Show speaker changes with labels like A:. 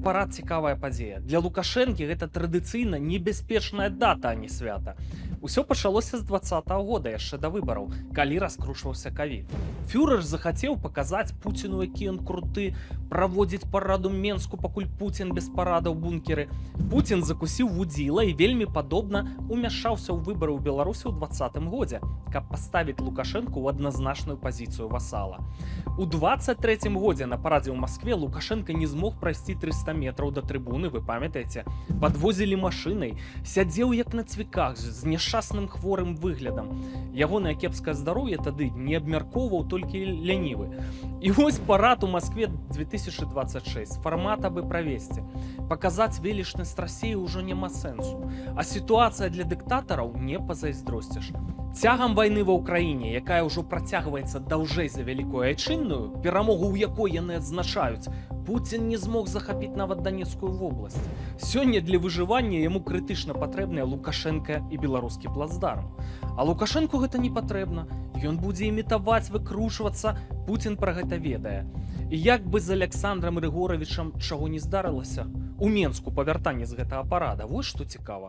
A: Парад цікавая падзея. Для Лукашэнкі гэта традыцыйна небяспечная дата, а не свята. Усё пачалося з 20-го года, яшчэ да выбараў, калі раскручваўся ковід. Фюрер захацеў паказаць Пуціну, які ён круты, праводзіць параду Менску, пакуль Пуцін без парада ў бункеры. Пуцін закусіў вудзіла і вельмі падобна умяшаўся ў выбары ў Беларусі ў 20-м годзе, каб паставіць Лукашэнку ў адназначную пазіцыю васала. У 23-м годзе на парадзе ў Маскве Лукашенко не змог прайсці 300 метраў да трыбуны, вы памятаеце? Падвозілі машынай, сядзеў як на цвіках з няшчасным хворым выглядам. Ягонае кепскае здароўе тады не абмяркоўваў толькі лянівы. І вось парад у Маскве 2026. Фармат абы правесці. Паказаць велічнасць Расіі ўжо няма сэнсу. А сітуацыя для дыктатараў не пазайздросціш. Цягам вайны ва ўкраіне, якая ўжо працягваецца даўжэй за Вялікую Айчынную, перамогу ў якой яны адзначаюць, Пуцін не змог захапіць нават Данецкую вобласць. Сёння для выжывання яму крытычна патрэбныя Лукашенка і беларускі плацдарм. А Лукашэнку гэта не патрэбна. Ён будзе імітаваць, выкручвацца, Пуцін пра гэта ведае. І як бы з Аляксандрам Рыгоравічам чаго не здарылася, у Менску па вяртанні з гэтага парада, вось што цікава.